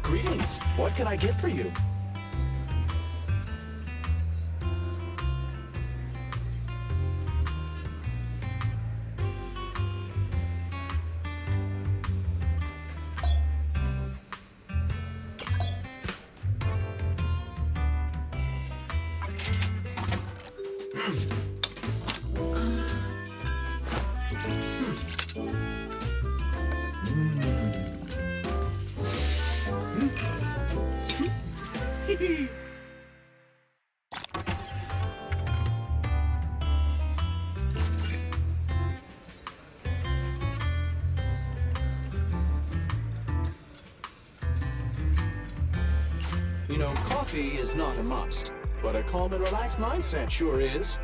Greetings. What can I get for you? You know, coffee is not a must, but a calm and relaxed mindset sure is.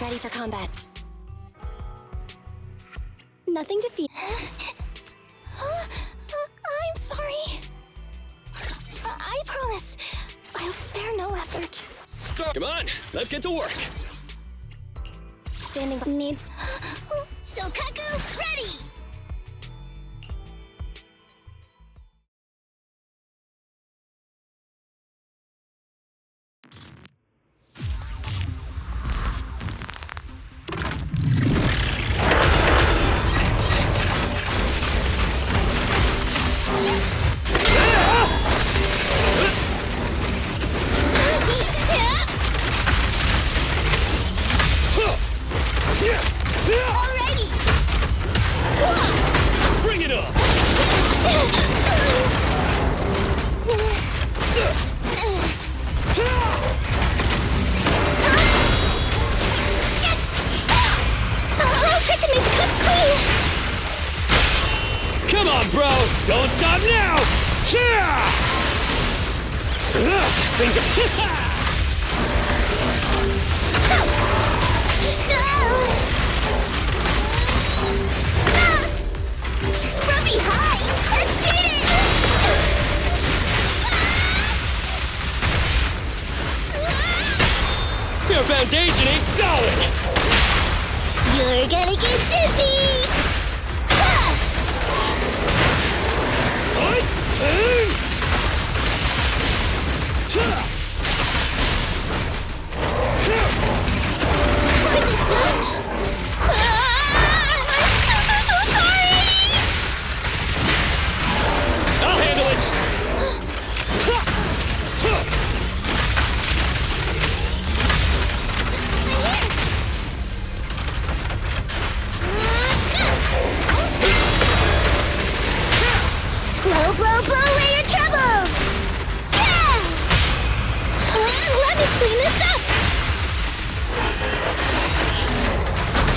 Ready for combat. Nothing to fear. I'm sorry. I promise. I'll spare no effort. Stop! Come on, let's get to work. Standing needs. Sokaku ready! Bring it on! I'll try to make the cuts clean! Come on, bro! Don't stop now! Things are... From behind! That's cheating! Your foundation ain't solid! You're gonna get dizzy! I'm so sorry! I'll handle it! Blow away your troubles! Yeah! Let me clean this up!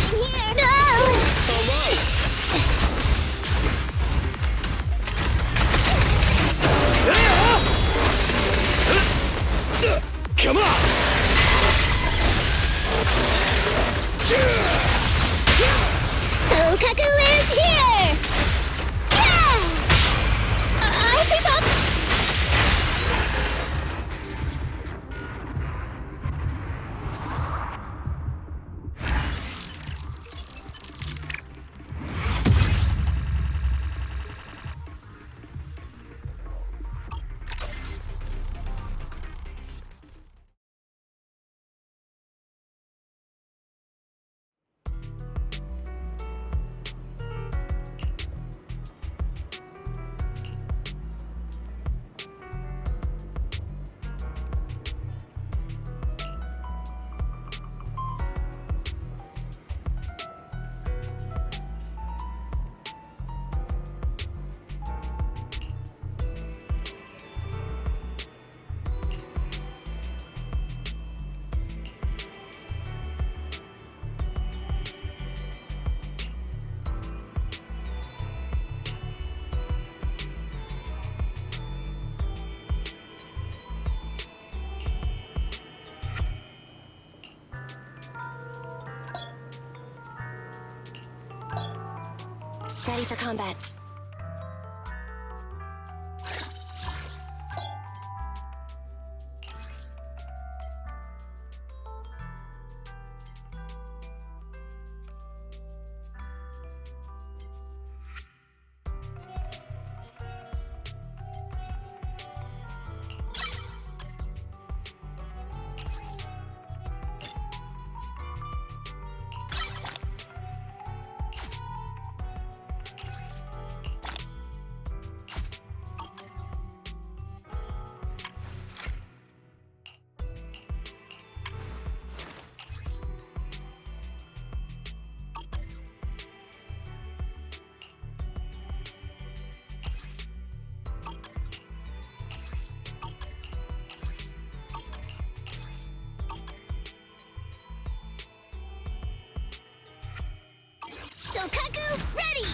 I'm here! No! Almost! Come on! Sokaku is here! Yeah! I'll sweep up! Ready for combat. Sokaku ready!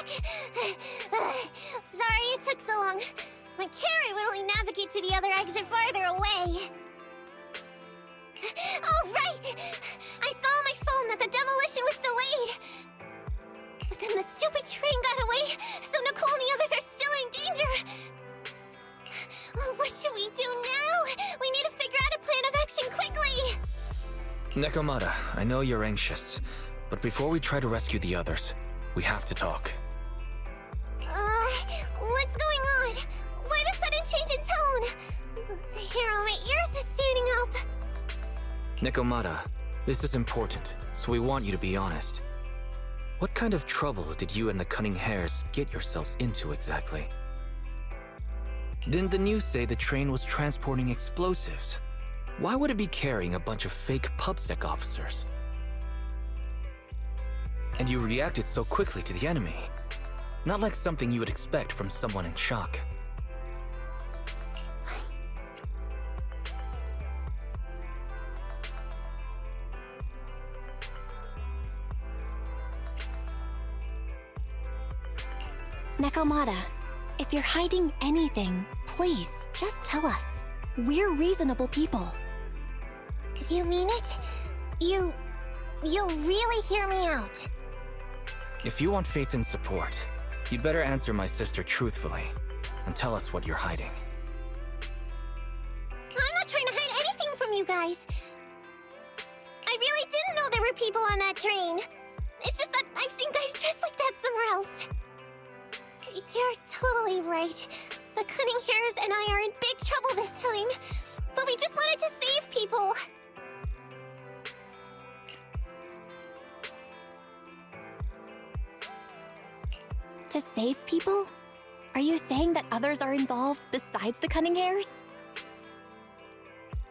back! Sorry it took so long. My carrot would only navigate to the other exit farther away. Oh, right! I saw on my phone that the demolition was delayed. But then the stupid train got away, so Nicole and the others are still in danger. Oh, what should we do now? We need to figure out a plan of action quickly! Nekomata, I know you're anxious, but before we try to rescue the others, we have to talk. What's going on? Why the sudden change in tone? The hair on my ears is standing up. Nekomata, this is important, so we want you to be honest. What kind of trouble did you and the Cunning Hares get yourselves into exactly? Didn't the news say the train was transporting explosives? Why would it be carrying a bunch of fake PubSec officers? And you reacted so quickly to the enemy. Not like something you would expect from someone in shock. Nekomata, if you're hiding anything, please, just tell us. We're reasonable people. You mean it? You'll really hear me out. If you want faith and support, you'd better answer my sister truthfully and tell us what you're hiding. I'm not trying to hide anything from you guys. I really didn't know there were people on that train. It's just that I've seen guys dressed like that somewhere else. You're totally right. The Cunning Hares and I are in big trouble this time. But we just wanted to save people. To save people? Are you saying that others are involved besides the Cunning Hares?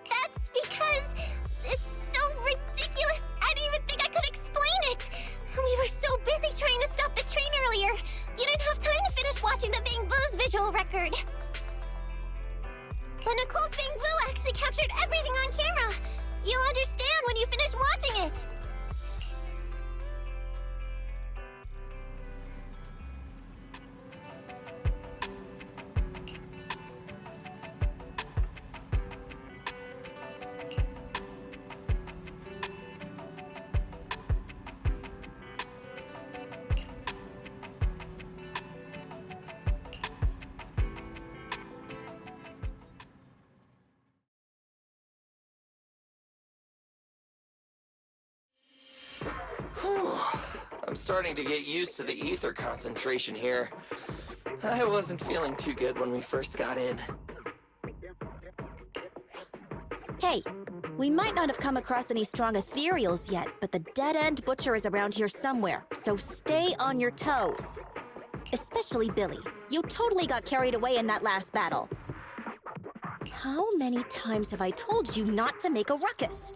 That's because it's so ridiculous. I didn't even think I could explain it. We were so busy trying to stop the train earlier. You didn't have time to finish watching the Bang Boo's visual record. But Nicole's Bang Boo actually captured everything on camera. You'll understand when you finish watching it. I'm starting to get used to the ether concentration here. I wasn't feeling too good when we first got in. Hey, we might not have come across any strong ethereals yet, but the dead-end butcher is around here somewhere, so stay on your toes. Especially Billy. You totally got carried away in that last battle. How many times have I told you not to make a ruckus?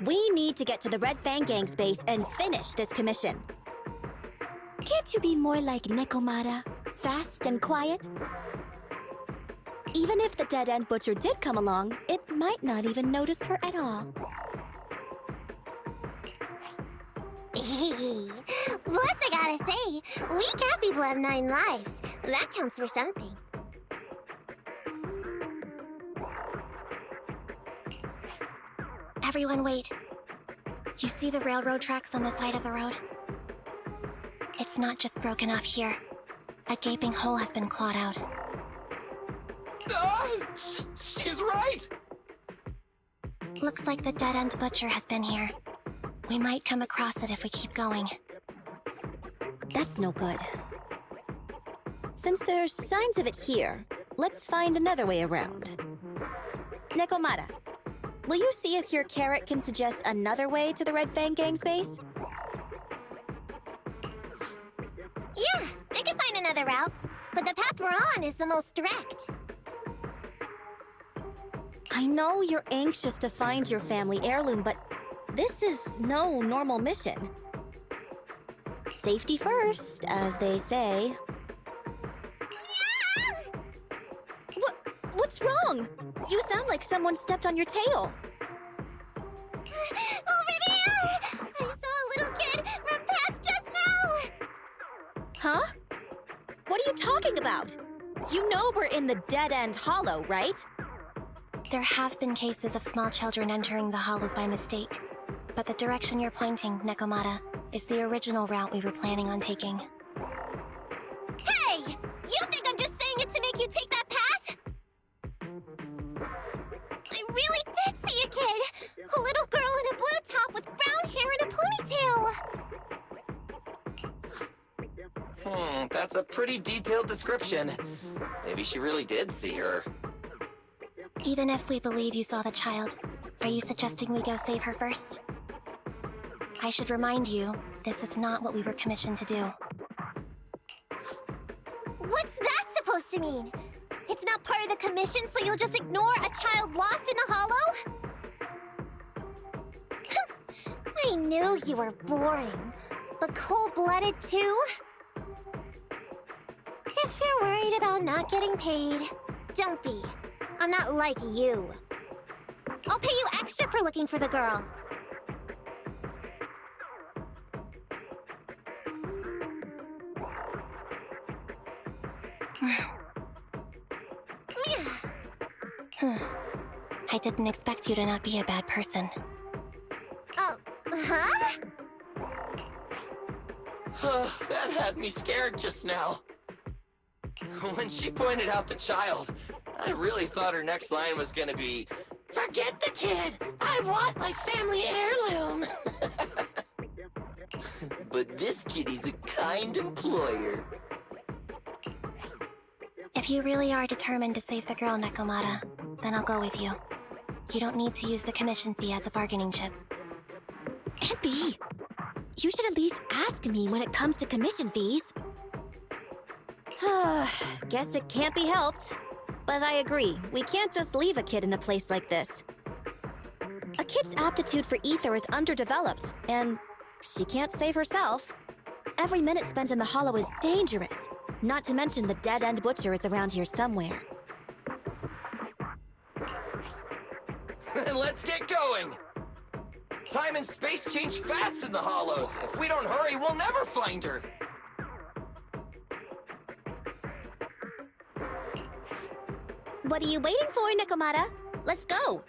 We need to get to the Red Fang Gang's base and finish this commission. Can't you be more like Nekomata? Fast and quiet? Even if the dead-end butcher did come along, it might not even notice her at all. Plus, I gotta say, we cat people have 9 lives. That counts for something. Everyone wait. You see the railroad tracks on the side of the road? It's not just broken off here. A gaping hole has been clawed out. She's right! Looks like the dead-end butcher has been here. We might come across it if we keep going. That's no good. Since there's signs of it here, let's find another way around. Nekomata, will you see if your carrot can suggest another way to the Red Fang Gang's base? Yeah, I can find another route. But the path we're on is the most direct. I know you're anxious to find your family heirloom, but this is no normal mission. Safety first, as they say. What's wrong? You sound like someone stepped on your tail. Over there! I saw a little kid run past just now! Huh? you talking about? You know we're in the dead-end hollow, right? There have been cases of small children entering the hollows by mistake, but the direction you're pointing, Nekomata, is the original route we were planning on taking. Hey! You think I'm just saying it to make you take that path? I really did see a kid! A little girl in a blue top with brown hair and a ponytail! That's a pretty detailed description. Maybe she really did see her. Even if we believe you saw the child, are you suggesting we go save her first? I should remind you, this is not what we were commissioned to do. What's that supposed to mean? It's not part of the commission, so you'll just ignore a child lost in the hollow? I knew you were boring, but cold-blooded too? If you're worried about not getting paid, don't be. I'm not like you. I'll pay you extra for looking for the girl. I didn't expect you to not be a bad person. Oh, huh? That had me scared just now. When she pointed out the child, I really thought her next line was gonna be, "Forget the kid! I want my family heirloom!" But this kitty's a kind employer. If you really are determined to save the girl, Nekomata, then I'll go with you. You don't need to use the commission fee as a bargaining chip. Abby, you should at least ask me when it comes to commission fees. Guess it can't be helped. But I agree, we can't just leave a kid in a place like this. A kid's aptitude for ether is underdeveloped, and she can't save herself. Every minute spent in the hollow is dangerous, not to mention the dead-end butcher is around here somewhere. Then let's get going! Time and space change fast in the hollows. If we don't hurry, we'll never find her. What are you waiting for, Nekomata? Let's go!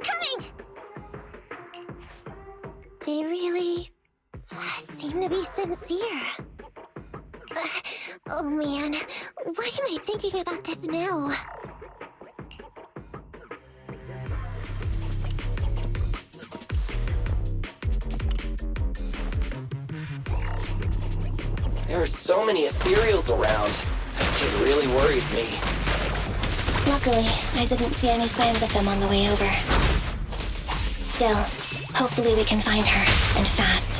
Coming! They really seem to be sincere. Oh man, why am I thinking about this now? There are so many ethereals around. It really worries me. Luckily, I didn't see any signs of them on the way over. Still, hopefully we can find her, and fast.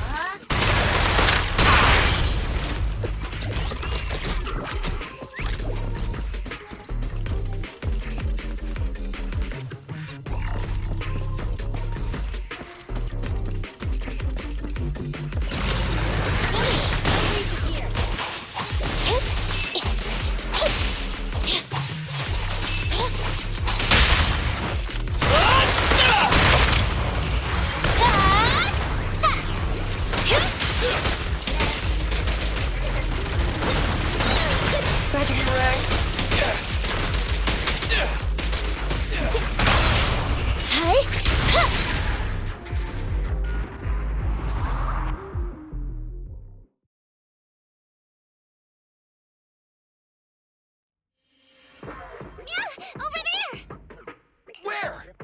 Over there! Where?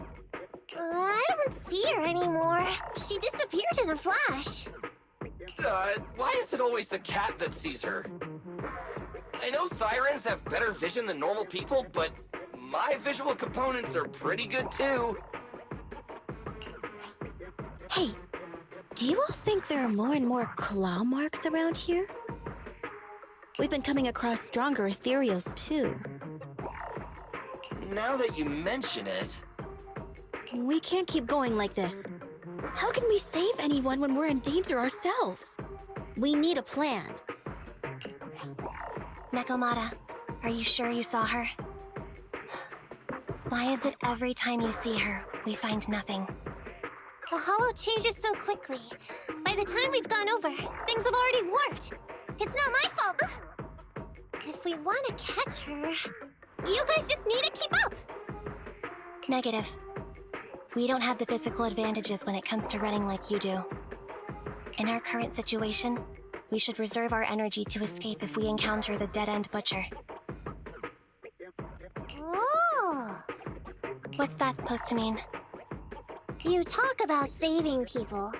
I don't see her anymore. She disappeared in a flash. Why is it always the cat that sees her? I know Thyrans have better vision than normal people, but my visual components are pretty good too. Hey, do you all think there are more and more claw marks around here? We've been coming across stronger ethereals too. Now that you mention it... We can't keep going like this. How can we save anyone when we're in danger ourselves? We need a plan. Nekomata, are you sure you saw her? Why is it every time you see her, we find nothing? The hollow changes so quickly. By the time we've gone over, things have already warped. It's not my fault. If we want to catch her, you guys just need to keep up. Negative. We don't have the physical advantages when it comes to running like you do. In our current situation, we should reserve our energy to escape if we encounter the dead-end butcher. Oh. What's that supposed to mean? You talk about saving people,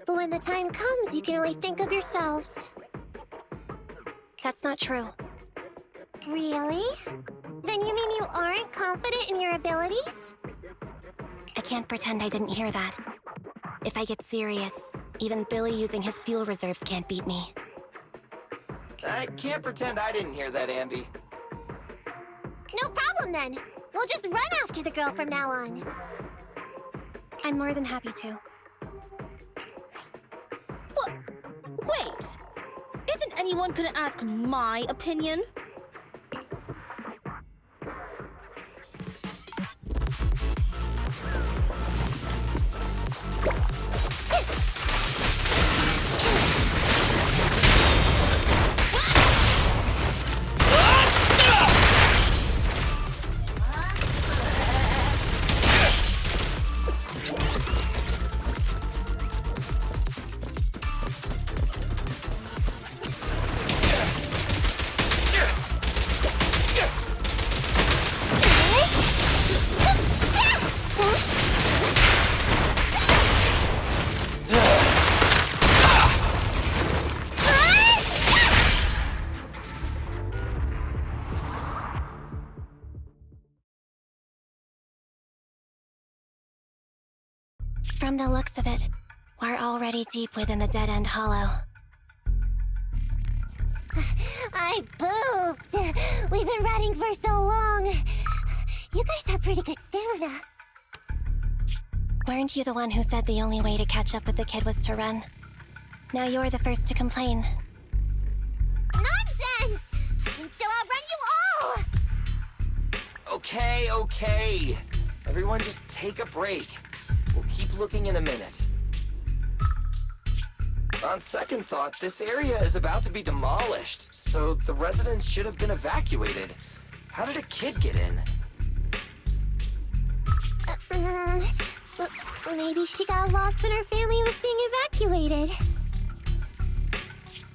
but when the time comes, you can only think of yourselves. That's not true. Really? Then you mean you aren't confident in your abilities? I can't pretend I didn't hear that. If I get serious, even Billy using his fuel reserves can't beat me. I can't pretend I didn't hear that, Ambi. No problem then. We'll just run after the girl from now on. I'm more than happy to. What? Wait! Isn't anyone gonna ask my opinion? From the looks of it, we're already deep within the dead-end hollow. I pooped. We've been running for so long. You guys have pretty good stamina. Weren't you the one who said the only way to catch up with the kid was to run? Now you're the first to complain. Nonsense! I can still outrun you all! Okay. Everyone just take a break. We'll keep looking in a minute. On second thought, this area is about to be demolished, so the residents should have been evacuated. How did a kid get in? Maybe she got lost when her family was being evacuated.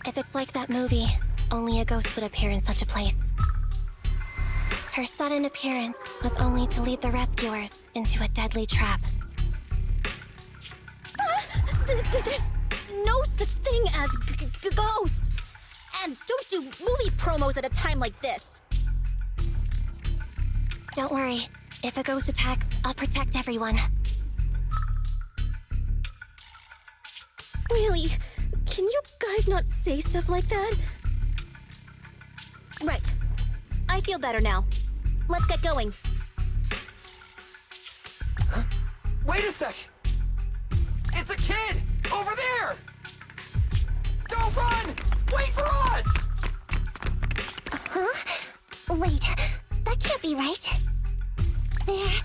If it's like that movie, only a ghost would appear in such a place. Her sudden appearance was only to lead the rescuers into a deadly trap. There's no such thing as ghosts! And don't do movie promos at a time like this! Don't worry. If a ghost attacks, I'll protect everyone. Really? Can you guys not say stuff like that? Right. I feel better now. Let's get going. Huh? Wait a sec! It's a kid! Over there! Don't run! Wait for us! Huh? Wait, that can't be right. There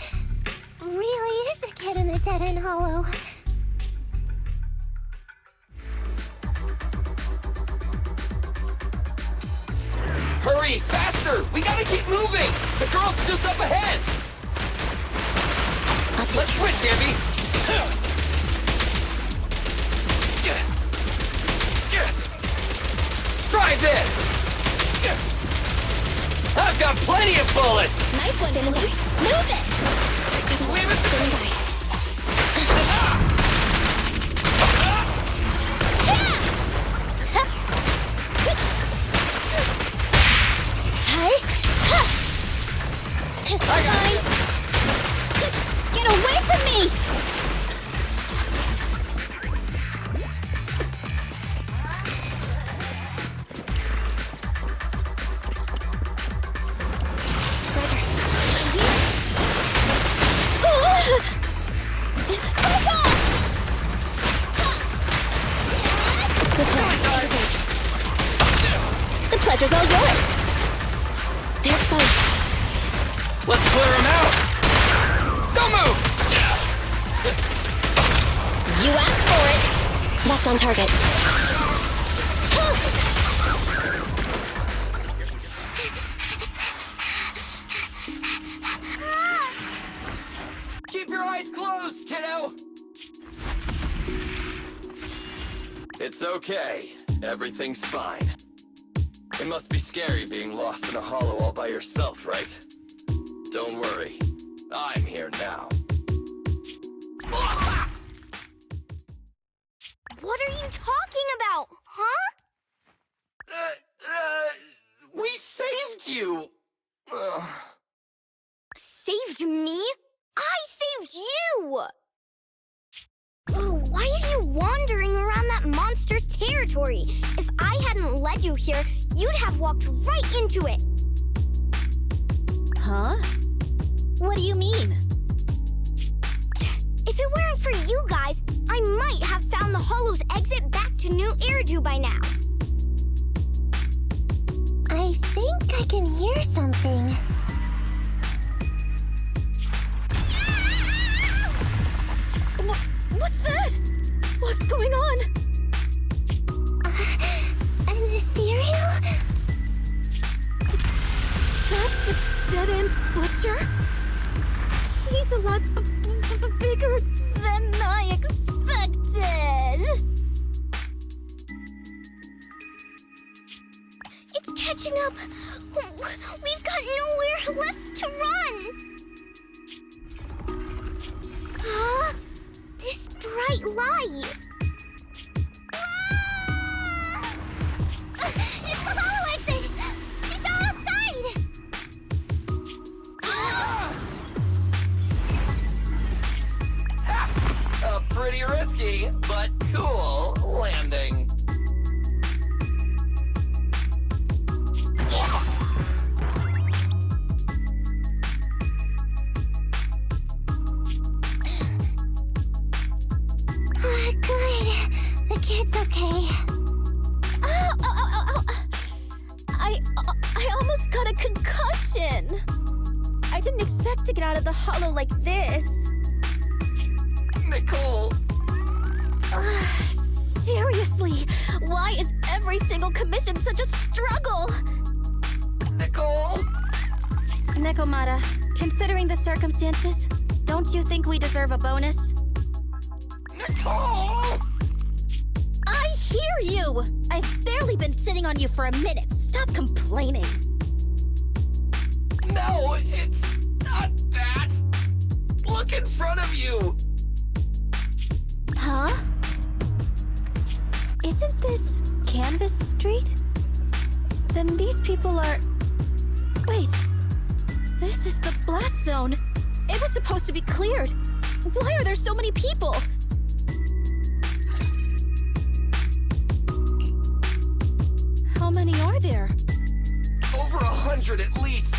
really is a kid in the dead-end hollow. Hurry! Faster! We gotta keep moving! The girl's just up ahead! Let's switch, Ambi! Try this! I've got plenty of bullets! Nice one, Billy. Move it! We have a Get away from me! The pleasure's all yours. They're exposed. Let's clear him out! Don't move! You asked for it. That's on target. It's okay. Everything's fine. It must be scary being lost in a hollow all by yourself, right? Don't worry. I'm here now. What are you talking about, huh? We saved you! Saved me? I saved you! Oh, why are you wandering around that monster's territory? If I hadn't led you here, you'd have walked right into it. Huh? What do you mean? If it weren't for you guys, I might have found the Hollow's exit back to New Eridu by now. I think I can hear something. What's that? What's going on? An ethereal? That's the dead-end butcher? He's a lot bigger than I expected. It's catching up. We've got nowhere left to run. Huh? This bright light. Ah! It's the hollow exit. She fell outside. Pretty risky, but cool landing. Good. The kid's okay. I almost got a concussion. I didn't expect to get out of the hollow like this. Nicole! Seriously, why is every single commission such a struggle? Nicole! Nekomata, considering the circumstances, don't you think we deserve a bonus? Nicole! I hear you! I've barely been sitting on you for a minute. Stop complaining. No, it's not that! Look in front of you! Huh? Isn't this Canvas Street? Then these people are... Wait. This is the blast zone. It was supposed to be cleared. Why are there so many people? How many are there? Over 100 at least!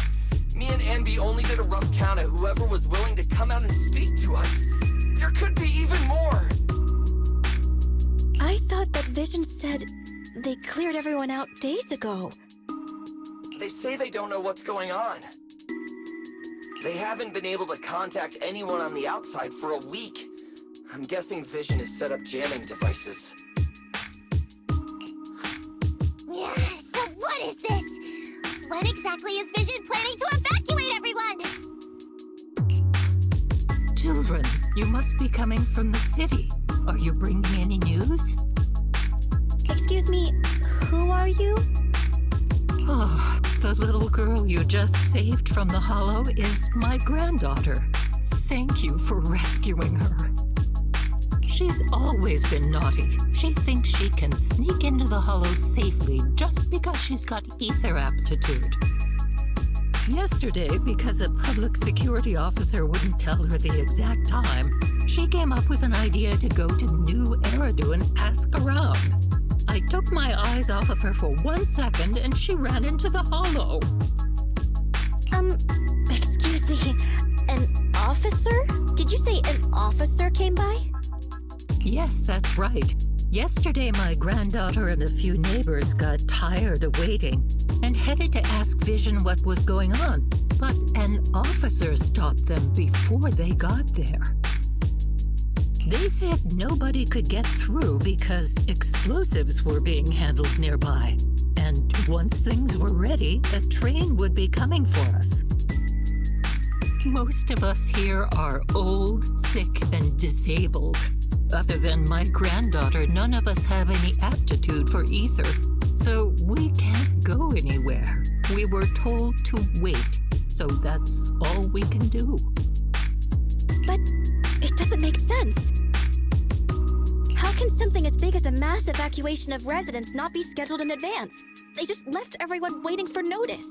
Me and Anby only did a rough count of whoever was willing to come out and speak to us. There could be even more! I thought that Vision said they cleared everyone out days ago. They say they don't know what's going on. They haven't been able to contact anyone on the outside for a week. I'm guessing Vision has set up jamming devices. Yeah, so what is this? When exactly is Vision planning to evacuate everyone? Children, you must be coming from the city. Are you bringing any news? Excuse me, who are you? Oh, the little girl you just saved from the hollow is my granddaughter. Thank you for rescuing her. She's always been naughty. She thinks she can sneak into the hollow safely just because she's got ether aptitude. Yesterday, because a public security officer wouldn't tell her the exact time, she came up with an idea to go to New Eridu and ask around. I took my eyes off of her for 1 second and she ran into the hollow. Excuse me, an officer? Did you say an officer came by? Yes, that's right. Yesterday, my granddaughter and a few neighbors got tired of waiting and headed to ask Vision what was going on, but an officer stopped them before they got there. They said nobody could get through because explosives were being handled nearby, and once things were ready, a train would be coming for us. Most of us here are old, sick, and disabled. Other than my granddaughter, none of us have any aptitude for ether, so we can't go anywhere. We were told to wait, so that's all we can do. But it doesn't make sense. How can something as big as a mass evacuation of residents not be scheduled in advance? They just left everyone waiting for notice.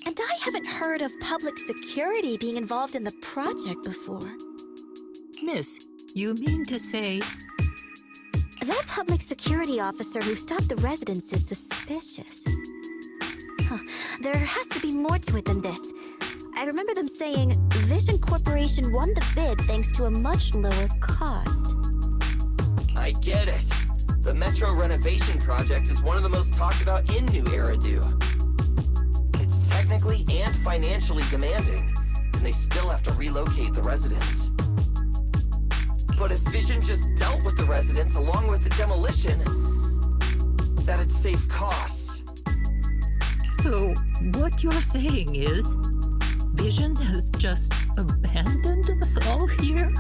And I haven't heard of public security being involved in the project before. Miss, you mean to say... That public security officer who stopped the residents is suspicious. There has to be more to it than this. I remember them saying Vision Corporation won the bid thanks to a much lower cost. I get it. The Metro renovation project is one of the most talked about in New Eridu. It's technically and financially demanding, and they still have to relocate the residents. But if Vision just dealt with the residents along with the demolition, that'd save costs. So, what you're saying is, Vision has just abandoned us all here?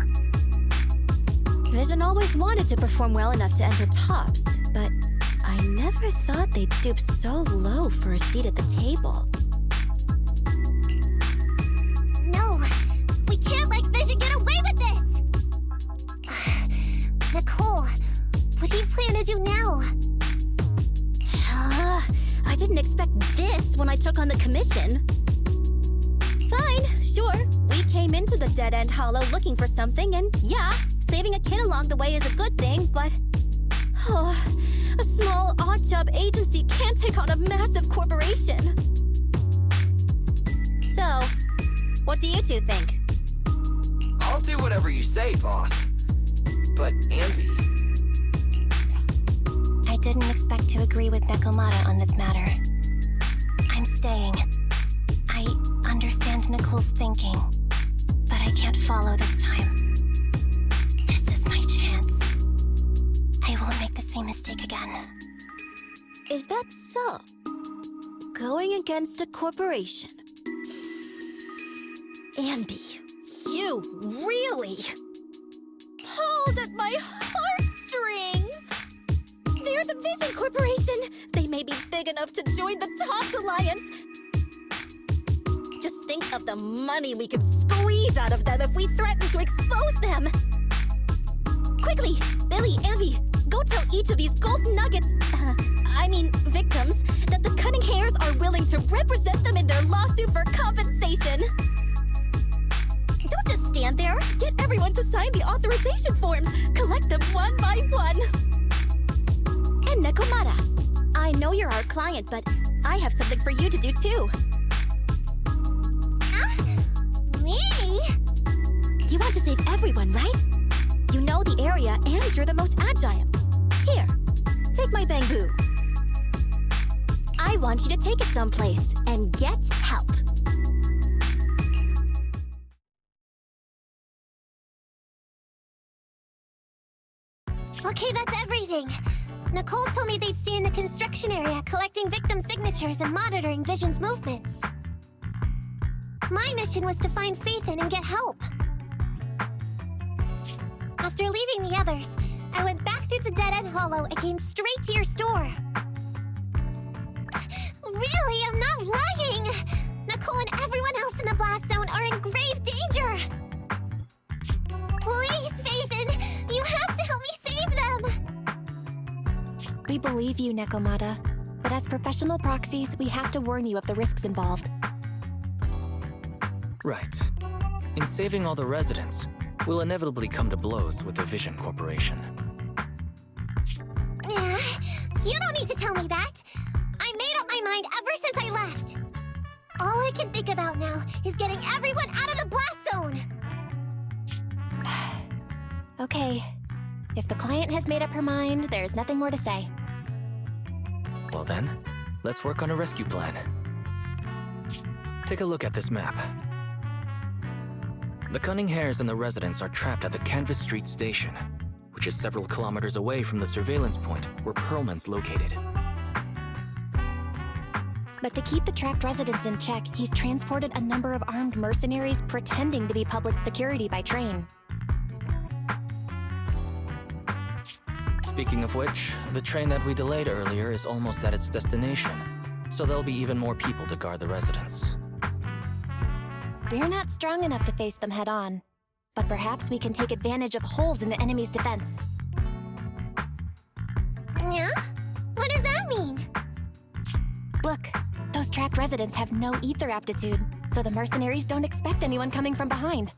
Vision always wanted to perform well enough to enter tops, but I never thought they'd stoop so low for a seat at the table. No, we can't let Vision get away with this! Nicole, what do you plan to do now? I didn't expect this when I took on the commission. Fine, sure. We came into the dead-end hollow looking for something, and yeah, saving a kid along the way is a good thing, but... a small, odd-job agency can't take on a massive corporation. So, what do you two think? I'll do whatever you say, boss. But Ambi... I didn't expect to agree with Nekomata on this matter. I'm staying. I understand Nicole's thinking, but I can't follow this time. This is my chance. I won't make the same mistake again. Is that so? Going against a corporation? Ambi, you really pulled at my heartstrings! They're the Vision Corporation! They may be big enough to join the Tops Alliance! Just think of the money we could squeeze out of them if we threaten to expose them! Quickly, Billy, Ambi, go tell each of these gold nuggets, victims, that the Cunning Hairs are willing to represent them in their lawsuit for compensation! Don't just stand there! Get everyone to sign the authorization forms! Collect them one by one! And Nekomata, I know you're our client, but I have something for you to do too. Me? You want to save everyone, right? You know the area and you're the most agile. Here, take my bamboo. I want you to take it someplace and get help. Okay, that's everything. Nicole told me they'd stay in the construction area, collecting victim signatures and monitoring Vision's movements. My mission was to find Faithin and get help. After leaving the others, I went back through the dead-end hollow and came straight to your store. Really, I'm not lying! Nicole and everyone else in the blast zone are in grave danger! Please, Faithin, you have to help me save them! We believe you, Nekomata, but as professional proxies, we have to warn you of the risks involved. Right. In saving all the residents, we'll inevitably come to blows with the Vision Corporation. You don't need to tell me that! I made up my mind ever since I left! All I can think about now is getting everyone out of the blast zone! Okay. If the client has made up her mind, there's nothing more to say. Well then, let's work on a rescue plan. Take a look at this map. The Cunning Hairs and the residents are trapped at the Canvas Street station, which is several kilometers away from the surveillance point where Perlman's located. But to keep the trapped residents in check, he's transported a number of armed mercenaries pretending to be public security by train. Speaking of which, the train that we delayed earlier is almost at its destination, so there'll be even more people to guard the residents. We're not strong enough to face them head-on, but perhaps we can take advantage of holes in the enemy's defense. Yeah? What does that mean? Look, those trapped residents have no ether aptitude, so the mercenaries don't expect anyone coming from behind.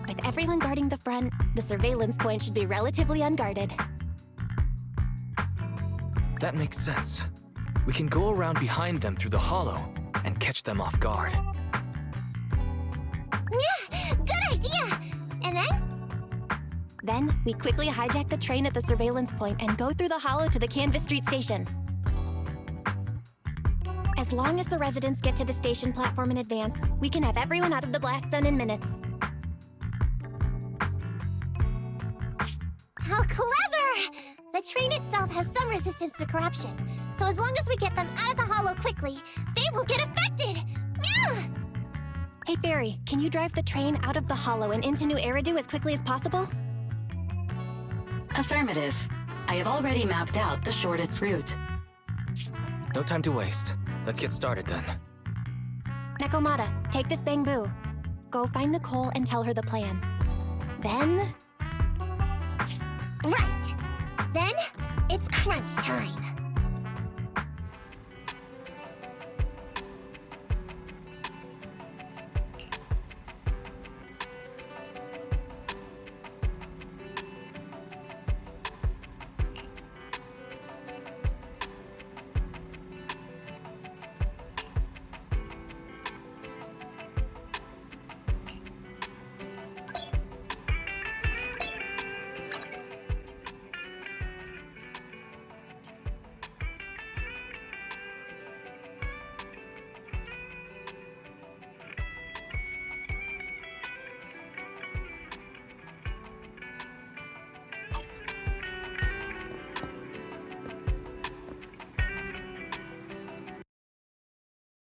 With everyone guarding the front, the surveillance point should be relatively unguarded. That makes sense. We can go around behind them through the hollow and catch them off guard. Yeah, good idea! And then? Then, we quickly hijack the train at the surveillance point and go through the hollow to the Canvas Street station. As long as the residents get to the station platform in advance, we can have everyone out of the blast zone in minutes. How clever! The train itself has some resistance to corruption, so as long as we get them out of the hollow quickly, they won't get affected! Yeah! Hey Fairy, can you drive the train out of the hollow and into New Eridu as quickly as possible? Affirmative. I have already mapped out the shortest route. No time to waste. Let's get started then. Nekomata, take this bamboo. Go find Nicole and tell her the plan. Then... Right! Then, it's crunch time.